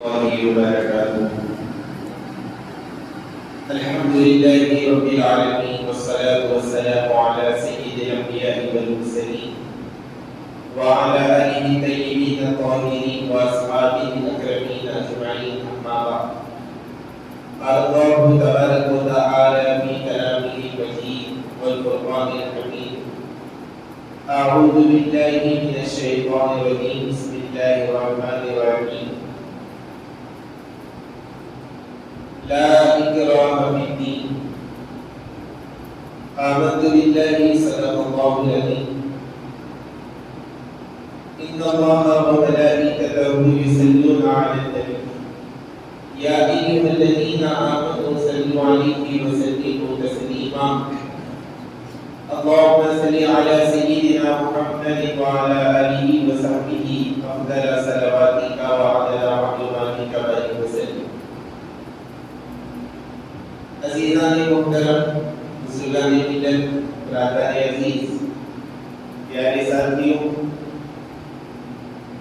وبركاته. الحمد لله رب العالمين والصلاة والسلام على سيد الأنبياء والمرسلين وعلى آله الطيبين الطاهرين وأصحابه الأكرمين أجمعين، أما بعد. قال الله تبارك وتعالى في كلامه المجيد والقرآن الحكيم: أعوذ بالله من الشيطان الرجيم، بسم الله الرحمن الرحيم. لا إكراه في الدين. آمنت بالله صدق الله العظيم. إن الله وملائكته يصلون على النبي يا أيها الذين آمنوا صلوا عليه وسلموا تسليما. اللهم صل على سيدنا محمد وعلى آله وصحبه أفضل صلواتك وعلى معلوماتك وسلم. عزیزان محترم، بزرگان ملت، برادران عزیز، پیارے ساتھیوں،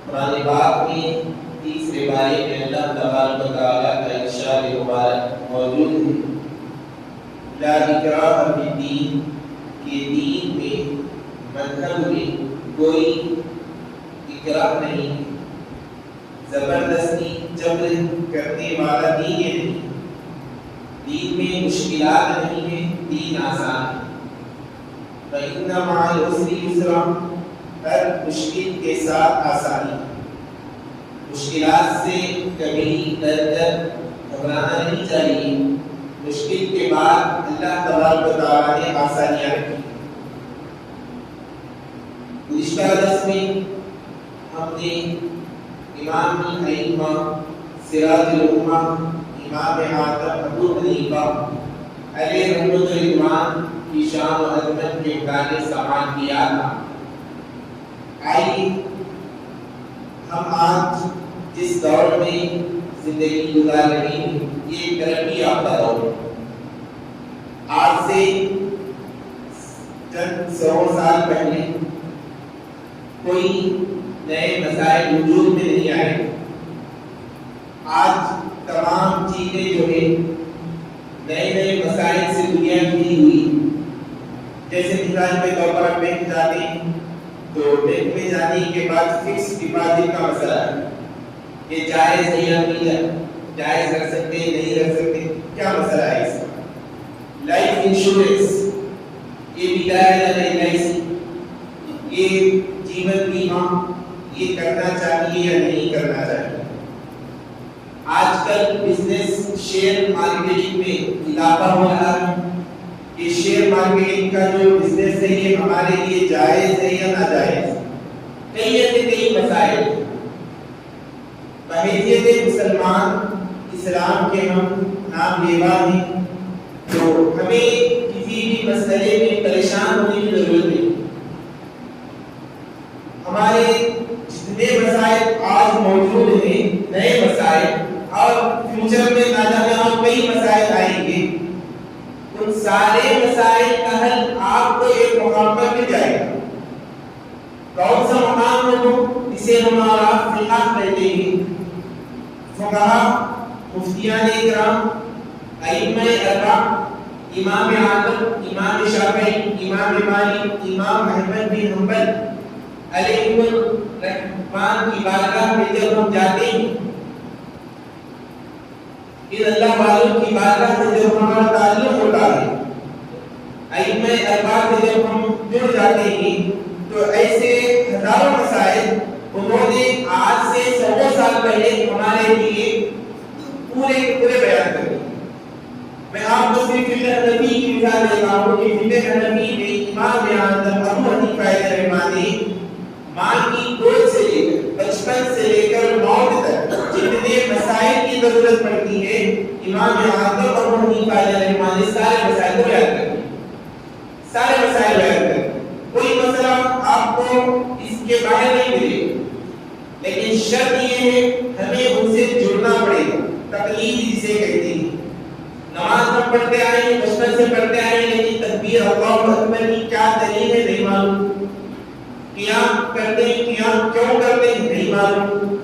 قرآن پاک میں تیسرے بارے میں اللہ تبارک و تعالیٰ کا ارشاد مبارک موجود ہے: لا اکراہ فی الدین، کہ دین میں، مذہب میں کوئی اکراہ نہیں، زبردستی جبر کرنے والا دین نہیں، دین میں مشکلات نہیں ہیں، دین آسان ہے۔ فَإِنَّ مَعَ الْعُسْرِ يُسْرًا، ہر مشکل کے ساتھ آسانی۔ مشکلات سے کبھی ڈر کر گھبرانا نہیں چاہیے، مشکل کے بعد اللہ تبارک و تعالیٰ نے آسانیاں رکھی۔ گزشتہ درس میں ہم نے امام الائمہ، سراج الامہ، امام اعظم ابو حنیفہ علیہ رحمۃ اللہ کی شان و عظمت کے گانے سماعت کیا تھا۔ آئیے ہم آج جس دور میں زندگی گزار رہے ہیں، یہ ترقی یافتہ دور ہے۔ آج سے چند سو سال پہلے کوئی نئے مسائل وجود میں نہیں آئے۔ آج تمام چیزیں جو ہے نئے نئے مسائل سے دنیا گھری ہوئی۔ جیسے مثال کے طور پر بینک جاتے ہیں تو بینک میں جانے کے بعد فکس ڈپازٹ کا مسئلہ ہے، یہ جائز ہے یا نہیں، جائز رکھ سکتے ہیں نہیں رکھ سکتے، کیا مسئلہ ہے اس کا۔ لائف انشورنس، یہ ملا ہے یا نہیں، یہ جیون بیمہ، یہ کرنا چاہیے یا نہیں کرنا چاہیے۔ آج کل بزنس شیئر مارکیٹنگ میں اضافہ ہو رہا ہے کہ شیئر مارکیٹنگ کا جو بزنس ہے یہ ہمارے لیے جائز ہے یا ناجائز۔ کئی ایسے کئی مسائل بحیثیت مسلمان اسلام کے ہم نام لیوا ہیں، تو ہمیں کسی بھی مسئلے میں پریشان ہونے کی ضرورت نہیں۔ ہمارے جتنے مسائل آج موجود ہیں، نئے مسائل، اور فیوچر میں نہ جانے اور کئی مسائل آئیں گے، ان سارے مسائل کا حل آپ کو ایک مقام پر مل جائے گا۔ کون سا مقام ہو؟ اسے ہمارا فقہ کہتے ہیں۔ فقہا، مفتیان اکرام، ائمہ اربعہ، امام اعظم، امام شافعی، امام مالک، امام احمد بن حنبل علیہ الرحمن کی بارگاہ میں جب ہم جاتے ہیں، ان اللہ والوں کی بارگاہ سے جب ہمارا تعلق ہوتا ہے، ائمہ اربعہ سے جب ہم جڑ جاتے ہیں، تو ایسے ہزاروں مسائل انہوں نے آج سے 100 سال پہلے ہمارے لیے پورے بیان کر دیے۔ میں آپ کو صرف فقہ حنفی کی مثال دیتا ہوں کہ فقہ حنفی میں امام اعظم ابو حنیفہ رحمانی ماں کی گود سے لے کر، بچپن سے لے کر موت تک جتنے مسائل کی ضرورت پڑتی ہے، امام اعظم ابو حنیفہ رحمانی سارے مسائل کو بیان کرتے ہیں، سارے مسائل بیان کرتے ہیں۔ کوئی مسئلہ آپ کو اس کے باہر نہیں ملے، لیکن شرط یہ ہے ہمیں ان سے جڑنا پڑے گا۔ تقلید جسے کہتے ہیں، نماز ہم پڑھتے آئے ہیں، بچپن سے پڑھتے آئے ہیں، لیکن تکبیر اللہ اکبر کی کیا دلیل ہے نہیں معلوم، قیام کرتے ہیں، قیام کیوں کرتے ہیں نہیں معلوم،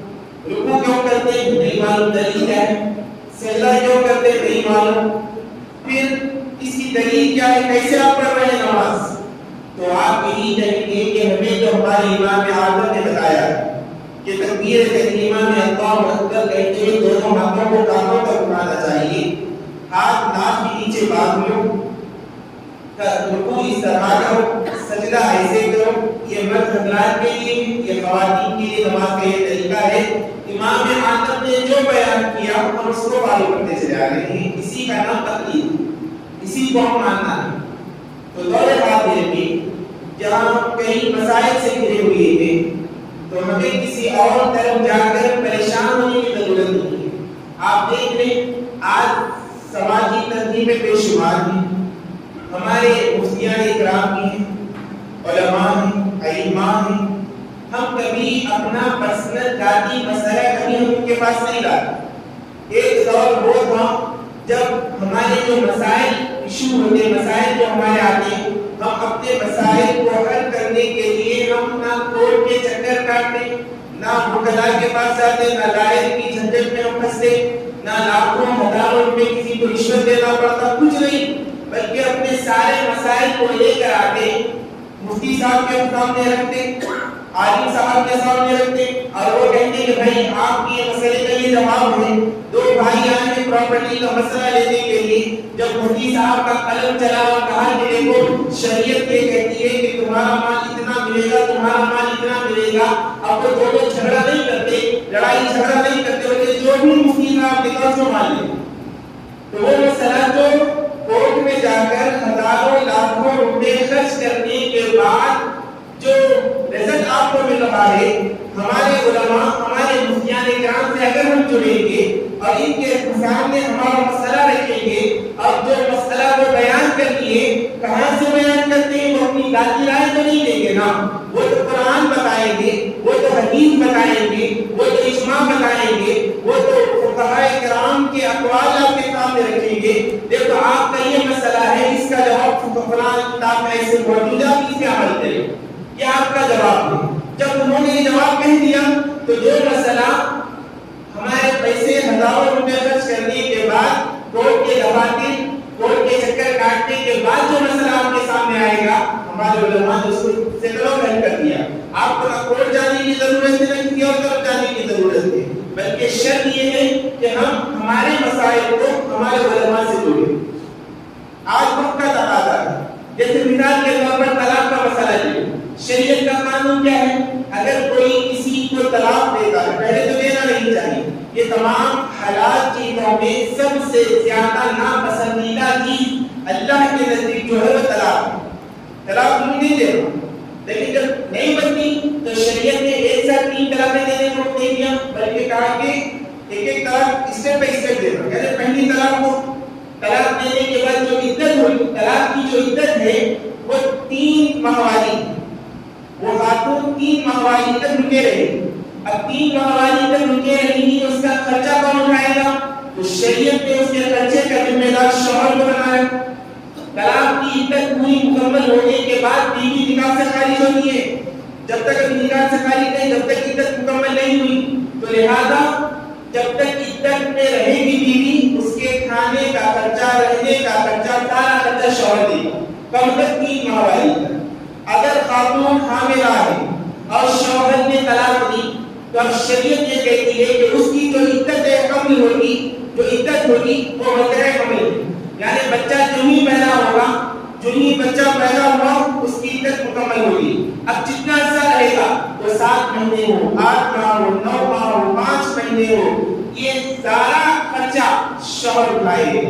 رکوع کیوں کرتے ہیں نہیں معلوم، دلیل کیا ہے؟ سجدہ کیوں کرتے ہیں نہیں معلوم، پھر اس کی دلیل کیا ہے، کیسے آپ پڑھ رہے ہیں نماز؟ تو آپ یہی کہیں گے کہ ہمیں جو ہمارے امام اعظم نے بتایا کہ تکبیر تسلیمہ میں اللہ اکبر کہتے ہوئے دونوں ہاتھوں کو کانوں تک اٹھانا چاہیے، ہاتھ ناک کے نیچے باندھ لو، رکوع اس طرح کرو، سجدہ ایسے کرو۔ یہ مرد حضرات کے لیے، یہ خواتین کے لیے نماز کا یہ طریقہ ہے۔ امام اعظم نے جو بیان کیا ہم اس کو فالو کرتے چلے آ رہے ہیں، اسی کا نام تقلید، اسی کو ہم ماننا ہے۔ تو دور بات یہ ہے جہاں ہم کئی مسائل سے گھرے ہوئے ہیں تو ہمیں کسی اور طرف جا کر پریشان ہونے کی ضرورت نہیں ہے۔ آپ دیکھ لیں آج سماجی تنظیمیں بے شمار ہیں، ہمارے مفتیان اکرام بھی ہیں، علماء ہیں، ائمہ ہیں، ہم کبھی اپنا پرسنل ذاتی مسئلہ کبھی ہم ان کے پاس نہیں لاتے۔ ایک دور وہ تھا جب ہمارے جو مسائل ایشو ہوتے، مسائل جو ہمارے آتے ہیں، ہم اپنے مسائل کو حل کرنے کے لیے ہم نہ کورٹ کے چکر کاٹتے، نہ وکلاء کے پاس جاتے، نہ لائر کی جھنجٹ میں ہم پھنستے، نہ لاکھوں ہزاروں روپے کسی کو رشوت دینا پڑتا، کچھ نہیں، بلکہ اپنے سارے مسائل کو لے کر آتے، مفتی صاحب کے سامنے رکھتے، عالم صاحب کے سامنے رکھتے، اور وہ کہتے کہ بھائی آپ کی مسئلے کا یہ جواب ہے۔ دو بھائی آئے ہیں پراپرٹی کا مسئلہ لینے کے لیے، جب مفتی صاحب کا قلم چلا اور کہا کہ دیکھو شریعت یہ کہتی ہے کہ تمہارا مال اتنا ملے گا، تمہارا مال اتنا ملے گا، اب وہ دونوں جھگڑا نہیں کرتے، لڑائی جھگڑا نہیں کرتے، بلکہ جو بھی مفتی صاحب کے پاس جو مال لے، تو وہ مسئلہ جو کورٹ میں جا کر ہزاروں لاکھوں روپے خرچ کرنے کے بعد جو رزلٹ آپ کو مل رہا ہے، ہمارے علماء، ہمارے مفتیان کرام سے اگر ہم جڑیں گے اور ان کے سامنے ہمارا مسئلہ رکھیں گے اور جو مسئلہ وہ بیان کرتی ہے، کہاں سے بیان کرتے ہیں، وہ اپنی ذاتی رائے تو نہیں دیں گے نا، وہ تو قرآن بتائیں گے، وہ تو حدیث بتائیں گے، وہ تو اجماع بتائیں گے، وہ تو فقہاء کرام کے اقوال آپ کے سامنے رکھیں گے۔ دیکھو آپ کا یہ مسئلہ ہے، اس کا جواب فلاں کتاب میں ایسے موجود ہے، آپ اس پہ عمل کریں، یہ آپ کا جواب ہے۔ جب انہوں نے یہ جواب کہہ دیا تو جو مسئلہ ہمارے پیسے ہزاروں روپے خرچ کرنے کے بعد کورٹ کے دفاتر، کورٹ کے چکر کاٹنے کے بعد جو مسئلہ آپ کے سامنے آئے گا، ہمارے علماء نے اس کو سیکڑوں حل کر دیا۔ آپ کو نہ کورٹ جانے کی ضرورت ہے، نہ کسی اور طرف جانے کی ضرورت ہے، بلکہ شرط یہ ہے کہ ہم ہمارے مسائل کو ہمارے علماء سے جوڑیں۔ آج وقت کا تقاضا ہے، جیسے مثال کے طور پر طلاق کا مسئلہ ہے، شریعت کا قانون کیا ہے؟ اگر کوئی کسی کو طلاق دیتا ہے، پہلے تو دینا نہیں چاہیے، یہ تمام حلال چیزوں میں سب سے زیادہ ناپسندیدہ چیز اللہ کے نزدیک جو ہے وہ طلاق ہے۔ طلاق نہیں دے رہا، لیکن جب نہیں بنتی تو شریعت نے ایک ساتھ 3 طلاقیں دینے کو نہیں دیا، بلکہ کہا کہ ایک ایک طلاق اسٹیپ بائی اسٹیپ دے رہا۔ یعنی پہلی طلاق کو طلاق دینے کے بعد جو عدت ہوئی، طلاق کی جو عدت ہے وہ 3 ماہ والی، وہ خاتون 3 ماہ والی تک رکے رہے۔ اب 3 ماہ والی تک رکے رہی، اس کا خرچہ کون اٹھائے گا؟ تو شریعت نے اس کے خرچے کا ذمہ دار شوہر کو بنایا۔ طلاق کی عدت پوری مکمل ہونے کے بعد بیوی نکاح سے خارج ہوتی ہے، جب تک نکاح سے خارج نہیں، جب تک عدت مکمل نہیں ہوئی، تو لہذا جب تک عدت میں رہے گی بیوی، اس کے کھانے کا خرچہ، رہنے کا خرچہ، سارا خرچہ شوہر دے گا، کم از 3 ماہ والی تک۔ اگر خاتون حاملہ ہے اور شوہر نے طلاق دی تو اب شریعت یہ کہتی ہے کہ اس کی جو عدت حمل ہوگی، جو عدت ہوگی وہ وضع حمل ہے، یعنی بچہ جو ہی پیدا ہوگا، جو ہی بچہ پیدا ہوا اس کی عدت مکمل ہوگی۔ اب جتنا عرصہ رہے گا، وہ 7 مہینے ہو، 8 ماہ ہو، 9 ماہ ہو، 5 مہینے ہو، یہ سارا خرچہ شوہر اٹھائے گا۔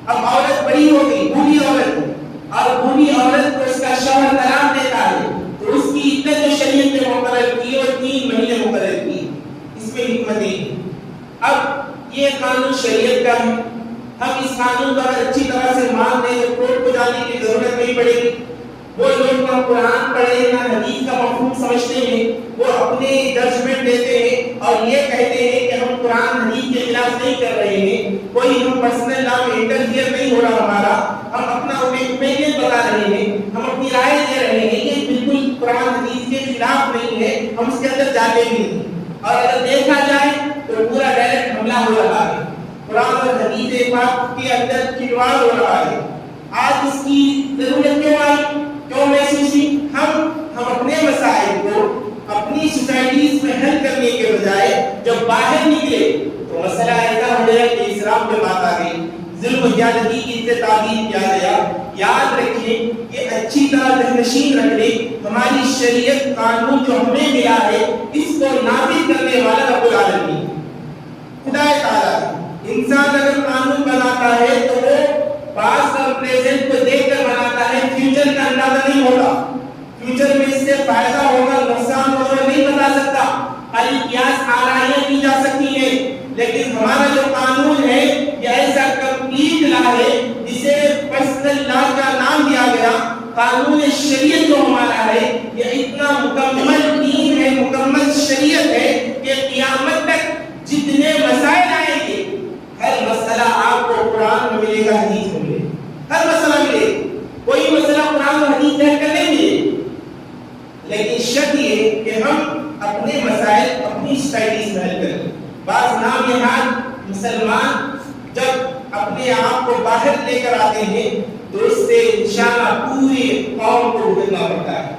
اب عورت بڑی ہو گئی، بوڑھی عورت، اور بوڑھی عورت کو اس کا شوہر طلاق دیتا ہے تو اس کی عدت جو شریعت نے مقرر کی اور 3 مہینے مقرر کی، اس میں حکمت ہے۔ اب یہ قانون شریعت کا ہے، ہم اس قانون کو اگر اچھی طرح سے مان لیں تو کورٹ کو جانے کی ضرورت نہیں پڑے گی۔ وہ لوگ نہ قرآن پڑھے نہ حدیث کا مفہوم سمجھتے ہیں، وہ اپنے ججمنٹ دیتے ہیں اور یہ کہتے ہیں کہ ہم قرآن حدیث کے خلاف نہیں کر رہے ہیں، کوئی ہم پرسنل لا میں انٹرفیئر نہیں ہو رہا ہمارا، ہم اپنا اوپینین بتا رہے ہیں، ہم اپنی رائے دے رہے ہیں، یہ بالکل قرآن حدیث کے خلاف نہیں ہے، ہم اس کے اندر جاتے بھی نہیں۔ اور اگر دیکھا جائے تو ہو رہا ہے، قرآن اور حدیث پاک کے اندر کھلواڑ ہو رہا ہے۔ آج اس کی ضرورت کیوں آئی، کیوں محسوس ہوئی؟ ہم اپنے مسائل کو اپنی سوسائٹیز میں حل کرنے کے بجائے جب باہر نکلے تو مسئلہ ایسا ہو گیا کہ اسلام پہ بات آ گئی، ظلم و زیادتی کی سے تعبیر کیا گیا۔ یاد رکھیں، یہ اچھی طرح ذہنشین رکھ لیں، ہماری شریعت قانون جو ہمیں ملا ہے اس کو نافذ کرنے والا رب العالمین خدا تعالی۔ انسان اگر قانون بناتا ہے تو وہ پاسٹ اور پریزنٹ کو دیکھ کر بناتا ہے، فیوچر کا اندازہ نہیں ہوتا، فیوچر میں اس سے فائدہ ہوگا نقصان ہوگا نہیں بتا سکتا، خالی قیاس آرائیاں کی جا سکتی ہیں۔ لیکن ہمارا جو قانون ہے یہ ایسا کمپلیٹ لا ہے جسے پرسنل لا کا نام دیا گیا۔ قانون شریعت جو ہمارا ہے یہ اتنا مکمل دین ہے، مکمل شریعت ہے کہ قیامت تک جتنے مسائل آئیں گے ہر مسئلہ آپ کو قرآن میں ملے گا، حدیث میں ملے گا، ہر مسئلہ ملے گا، کوئی مسئلہ قرآن و حدیث دیکھ کر نہیں ملے۔ لیکن شرط یہ کہ ہم اپنے مسائل اپنی سوسائٹیز میں حل کریں۔ بعض نامنہاد مسلمان جب اپنے آپ کو باہر لے کر آتے ہیں تو اس سے انشاءاللہ پوری قوم کو بھگتنا پڑتا ہے۔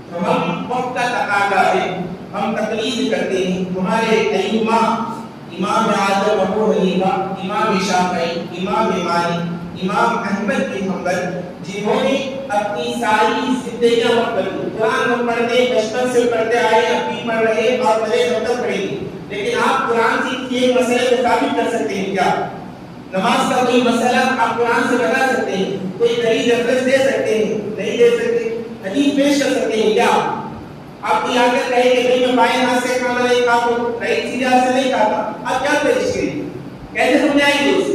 تو ہم وقت کا تقاضا ہے، ہم تقلید کرتے ہیں ہمارے ائمہ، امام اعظم ابو حنیفہ، امام شافعی، امام مالک، امام احمد بن حنبل، جنہوں نے اپنی ساری زندگیاں وقف کر دی۔ قرآن ہم پڑھتے بچپن سے پڑھتے آئے، اب بھی پڑھ رہے اور بڑے وقت تک پڑھیں گے، لیکن آپ قرآن سے ایک مسئلے کو ثابت کر سکتے ہیں کیا؟ نماز کا کوئی مسئلہ آپ قرآن سے بتا سکتے ہیں؟ کوئی دلیل ریفرنس دے سکتے ہیں؟ نہیں دے سکتے۔ حدیث پیش کر سکتے ہیں کیا؟ آپ کو آ کر کہیں کہ میں بائیں ہاتھ سے کھانا نہیں کھاتا ہوں، رائٹ سیدھے ہاتھ سے نہیں کھاتا، آپ کیا پیش کریں؟ کیسے سمجھائیں گے اسے؟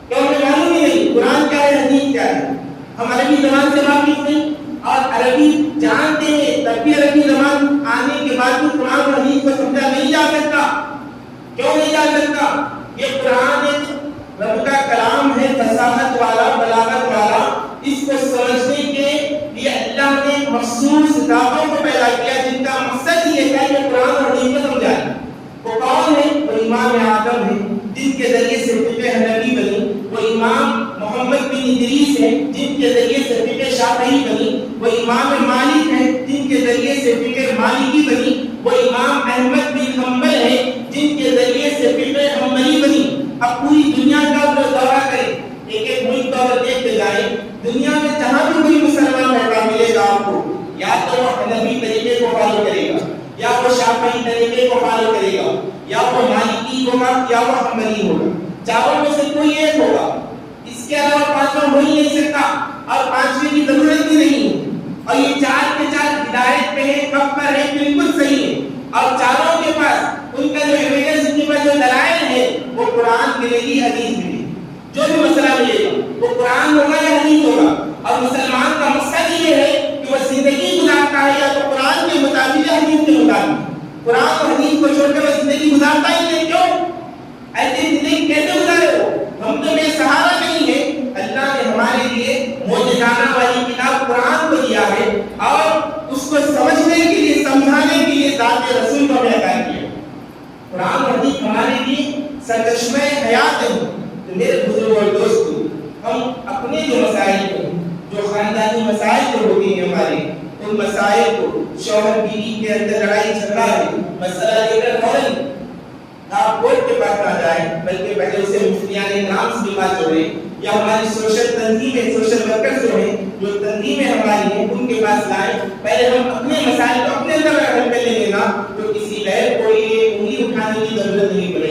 کیوں ہمیں معلوم ہی نہیں قرآن کیا ہے، حدیث کیا ہے۔ ہم عربی زبان سے واقف نہیں اور عربی جانتے ہیں، تب بھی عربی زبان آنے کے بعد بھی قرآن اور حدیث کو سمجھا نہیں جا سکتا۔ کیوں نہیں جا سکتا؟ یہ قرآن ایک رب کا کلام ہے، فصاحت والا، بلاغت والا۔ اس کو سمجھنے کے لیے اللہ نے مخصوص کتابوں کو پیدا کیا جن کا مقصد یہ ہے کہ قرآن اور حدیث کو سمجھائے۔ وہ کون ہے؟ وہ امام اعظم ہے جن کے ذریعے سے فقہ حنفی بنی، وہ امام محمد بن ادریس ہے جن کے ذریعے سے فقہ شافعی بنی، وہ امام مالک ہے جن کے ذریعے سے فقہ مالکی بنی، وہ امام احمد بن حنبل ہے جن کے ذریعے سے فقہ حنبلی بنی۔ اب پوری دنیا کا وہ دورہ کریں، ایک ایک ملک کا وہ دیکھتے جائیں، دنیا میں جہاں بھی کوئی مسلمان ہوگا ملے گا آپ کو، یا تو وہ حنفی طریقے کو فالو کرے گا، یا وہ شافعی طریقے کو فالو کرے گا، یا وہ مالکی ہوگا، یا وہ حنبلی ہوگا، چاروں میں سے کوئی ایک ہوگا۔ اس کے علاوہ پانچواں ہو ہی نہیں سکتا اور پانچویں کی ضرورت بھی نہیں ہے۔ اور یہ چار کے چار ہدایت پہ ہیں، حق پر ہیں، بالکل صحیح ہے، اور چاروں کے پاس ان کا جو ایویڈنس، ان کے پاس جو دلائل ہے وہ قرآن ملے گی، حدیث ملے گی۔ جو بھی مسئلہ ملے گا وہ قرآن ہوگا یا حدیث ہوگا۔ اور مسلمان کا مقصد یہ ہے کہ وہ زندگی گزارتا ہے یا تو قرآن کے مطابق یا حدیث کے مطابق۔ قرآن اور حدیث کو چھوڑ کر وہ زندگی گزارتا ہی نہیں، کیوں؟ ایسی زندگی کیسے گزارے ہو؟ ہم تو بے سہارا نہیں ہے۔ اللہ نے ہمارے لیے معجزانہ والی کتاب قرآن کو دیا ہے اور اس کو سمجھنے کے لیے، سمجھانے کے لیے ذات رسول کو ہمیں عطا کیا۔ قرآن اور حدیث ہمارے لیے سرچشمہ حیات ہے۔ تو میرے بزرگ اور دوستو، ہم اپنے جو مسائل کو، جو خاندانی مسائل جو ہوتے ہیں ہمارے، ان مسائل کو، شوہر بیوی کے اندر لڑائی جھگڑا ہے، مسئلہ لے کر فوراً آپ کورٹ کے پاس نہ جائیں، بلکہ پہلے اسے مفتیان اکرام سے بات کریں، یا ہماری سوشل تنظیمیں، سوشل ورکرز جو ہیں، جو تنظیمیں ہماری ہیں، ان کے پاس لائیں۔ پہلے ہم اپنے مسائل کو اپنے اندر حل کر لیں گے نا، تو کسی غیر کو یہ انگلی اٹھانے کی ضرورت نہیں پڑے